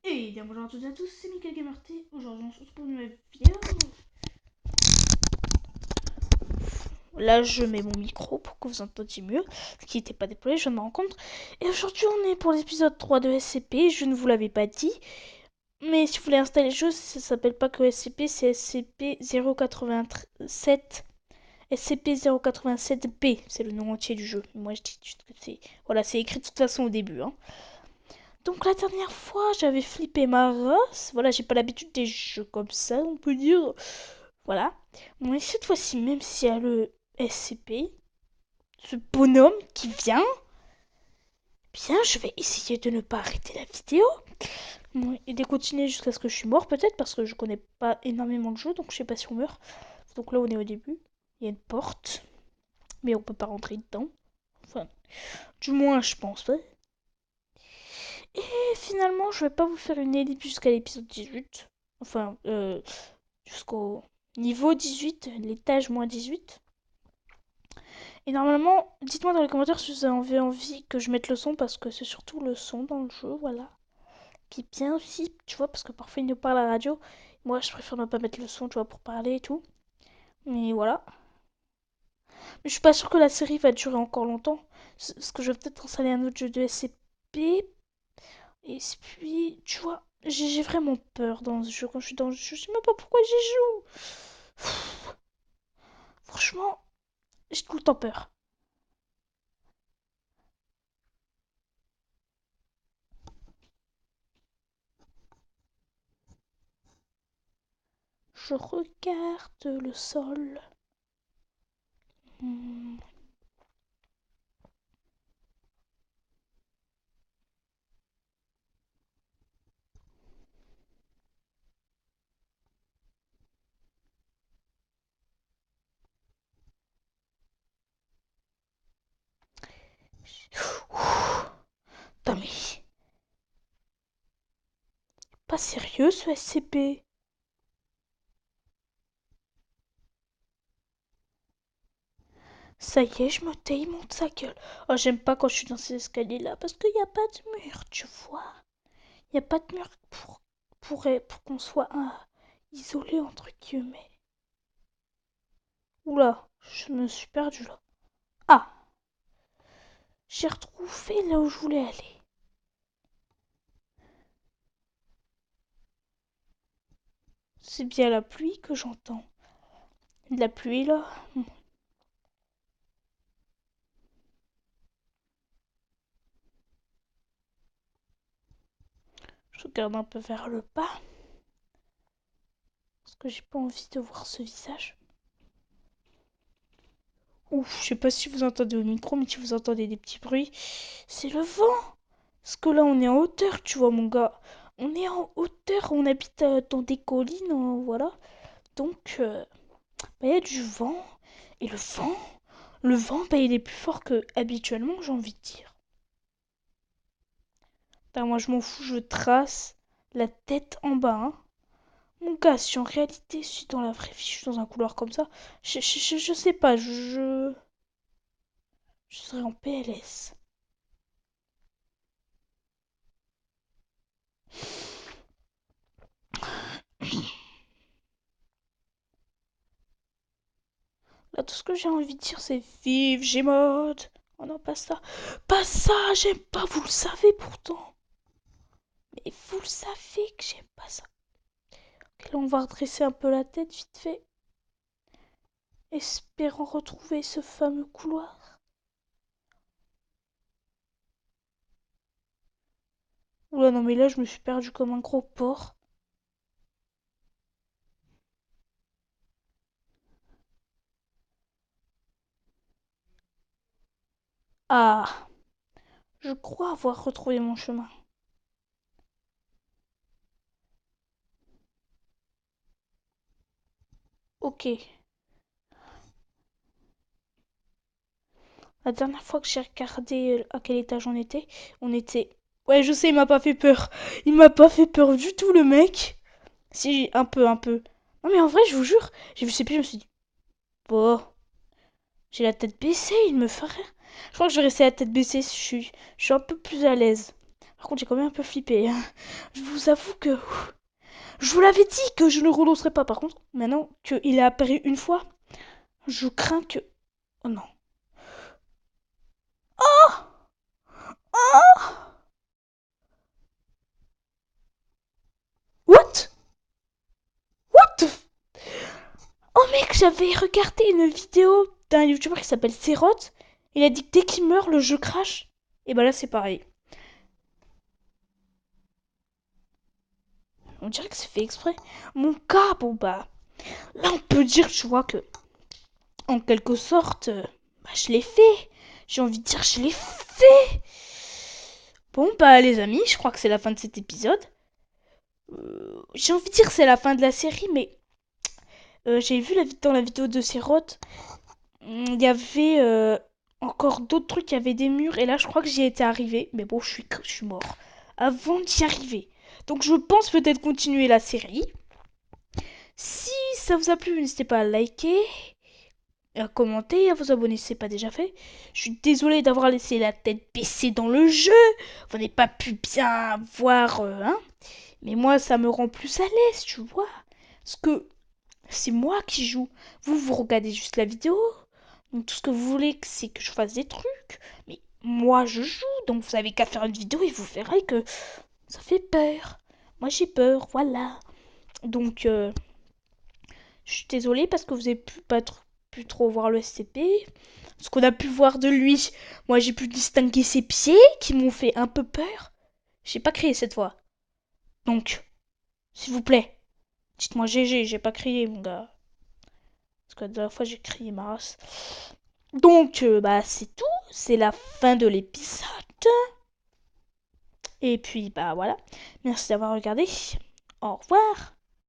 Et bien bonjour à toutes et à tous, c'est Michael Gamerty. Aujourd'hui on se retrouve pour une nouvelle vidéo. Là je mets mon micro pour que vous entendiez mieux, ce qui n'était pas déployé, je viens de me rendre compte. Et aujourd'hui on est pour l'épisode 3 de SCP, je ne vous l'avais pas dit. Mais si vous voulez installer le jeu, ça s'appelle pas que SCP, c'est SCP-087. SCP-087B, c'est le nom entier du jeu. Moi je dis juste que c'est... Voilà, c'est écrit de toute façon au début. Donc la dernière fois, j'avais flippé ma race. Voilà, j'ai pas l'habitude des jeux comme ça, on peut dire. Voilà. Bon, et cette fois-ci, même s'il y a le SCP, ce bonhomme qui vient, bien, je vais essayer de ne pas arrêter la vidéo. Bon, et de continuer jusqu'à ce que je suis mort, peut-être, parce que je connais pas énormément de jeux, donc je sais pas si on meurt. Donc là, on est au début. Il y a une porte, mais on peut pas rentrer dedans. Enfin, du moins, je pense, ouais. Et finalement, je vais pas vous faire une ellipse jusqu'à l'épisode 18. Enfin, jusqu'au niveau 18, l'étage moins 18. Et normalement, dites-moi dans les commentaires si vous avez envie que je mette le son, parce que c'est surtout le son dans le jeu, voilà. Qui est bien aussi, tu vois, parce que parfois il nous parle à la radio. Moi, je préfère ne pas mettre le son, tu vois, pour parler et tout. Mais voilà. Mais je suis pas sûre que la série va durer encore longtemps. Parce que je vais peut-être installer un autre jeu de SCP. Et puis, tu vois, j'ai vraiment peur dans ce jeu. Quand je suis dans le jeu, je sais même pas pourquoi j'y joue. Franchement, j'ai tout le temps peur. Je regarde le sol. Hmm. Putain, mais pas sérieux ce SCP. Ça y est, je me tais, il monte sa gueule. Oh, j'aime pas quand je suis dans ces escaliers-là parce qu'il n'y a pas de mur, tu vois. Il n'y a pas de mur pour qu'on soit isolé, entre guillemets. Oula, je me suis perdu là. Ah, j'ai retrouvé là où je voulais aller. C'est bien la pluie que j'entends. De la pluie là. Je regarde un peu vers le bas. Parce que j'ai pas envie de voir ce visage. Ouf, je sais pas si vous entendez au micro, mais si vous entendez des petits bruits, c'est le vent. Parce que là, on est en hauteur, tu vois, mon gars. On est en hauteur, on habite dans des collines, voilà. Donc, bah, y a du vent. Et le vent, bah, il est plus fort que habituellement, j'ai envie de dire. Putain, moi, je m'en fous, je trace la tête en bas, hein. Mon gars, si en réalité, je suis dans la vraie vie, je suis dans un couloir comme ça, je sais pas, je serais en PLS. Là, tout ce que j'ai envie de dire, c'est vive Gmod. Oh non, pas ça. Pas ça, j'aime pas, vous le savez pourtant. Mais vous le savez que j'aime pas ça. Ok, là, on va redresser un peu la tête vite fait. Espérant retrouver ce fameux couloir. Oula, non, mais là, je me suis perdu comme un gros porc. Ah, je crois avoir retrouvé mon chemin. Ok. La dernière fois que j'ai regardé à quel étage on était, on était... Ouais, je sais, il m'a pas fait peur. Il m'a pas fait peur du tout, le mec. Si, un peu, un peu. Non, mais en vrai, je vous jure, j'ai vu ces pieds, je me suis dit, bon, j'ai la tête baissée, il me fait rien. Je crois que je vais rester la tête baissée, je suis un peu plus à l'aise. Par Par contre, j'ai quand même un peu flippé, hein. Je vous avoue que... Je vous l'avais dit que je ne relancerai pas. Par contre, maintenant qu'il est apparu une fois, je crains que... Oh non. Oh! Oh! What? What the... Oh mec, j'avais regardé une vidéo d'un youtubeur qui s'appelle Seroth. Il a dit que dès qu'il meurt, le jeu crash. Et bah là, c'est pareil. On dirait que c'est fait exprès. Mon cas, bon bah... Là, on peut dire, tu vois, que... En quelque sorte, bah, je l'ai fait. J'ai envie de dire, je l'ai fait. Bon bah les amis, je crois que c'est la fin de cet épisode. J'ai envie de dire que c'est la fin de la série, mais j'ai vu dans la vidéo de Seroth, il y avait encore d'autres trucs, il y avait des murs, et là je crois que j'y étais arrivé, mais bon, je suis mort avant d'y arriver. Donc je pense peut-être continuer la série. Si ça vous a plu, n'hésitez pas à liker, à commenter et à vous abonner si ce n'est pas déjà fait. Je suis désolée d'avoir laissé la tête baissée dans le jeu. Vous n'avez pas pu bien voir, hein. Mais moi, ça me rend plus à l'aise, tu vois. Parce que c'est moi qui joue. Vous regardez juste la vidéo. Donc tout ce que vous voulez, c'est que je fasse des trucs. Mais moi, je joue. Donc vous avez qu'à faire une vidéo et vous verrez que ça fait peur. Moi, j'ai peur, voilà. Donc, je suis désolée parce que vous avez pu trop voir le SCP. Ce qu'on a pu voir de lui, moi, j'ai pu distinguer ses pieds qui m'ont fait un peu peur. J'ai pas crié cette fois. Donc, s'il vous plaît, dites-moi GG, j'ai pas crié, mon gars. Parce que la dernière fois, j'ai crié ma race. Donc, bah, c'est tout. C'est la fin de l'épisode. Et puis, bah, voilà. Merci d'avoir regardé. Au revoir.